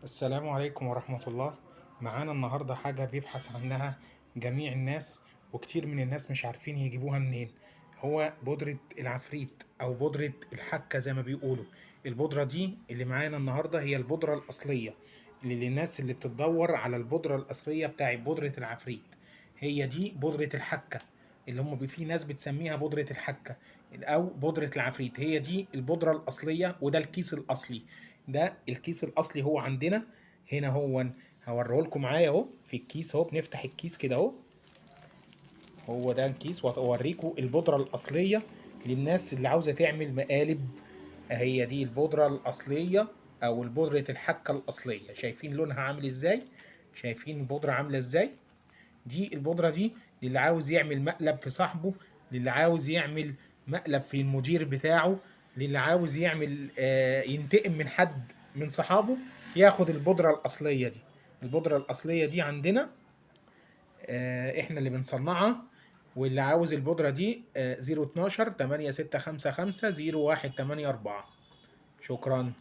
السلام عليكم ورحمة الله. معانا النهاردة حاجة بيبحث عنها جميع الناس، وكتير من الناس مش عارفين يجيبوها منين. هو بودرة العفريت أو بودرة الحكة زي ما بيقولوا. البودرة دي اللي معانا النهاردة هي البودرة الأصلية، اللي للناس اللي بتدور على البودرة الأصلية بتاعت بودرة العفريت. هي دي بودرة الحكة، اللي هم في ناس بتسميها بودرة الحكة أو بودرة العفريت. هي دي البودرة الأصلية، وده الكيس الأصلي. ده الكيس الاصلي هو عندنا هنا. هو هوريه لكم معايا اهو في الكيس اهو. بنفتح الكيس كده اهو. هو ده الكيس، وهوريكم البودره الاصليه للناس اللي عاوزه تعمل مقالب. هي دي البودره الاصليه او البودره الحكه الاصليه. شايفين لونها عامل ازاي؟ شايفين البودره عامله ازاي؟ دي البودرة دي للي عاوز يعمل مقلب في صاحبه، للي عاوز يعمل مقلب في المدير بتاعه، للي عاوز يعمل ينتقم من حد من صحابه، ياخد البودرة الأصلية دي. البودرة الأصلية دي عندنا احنا اللي بنصنعها. واللي عاوز البودرة دي 012 8655 0184. شكرا.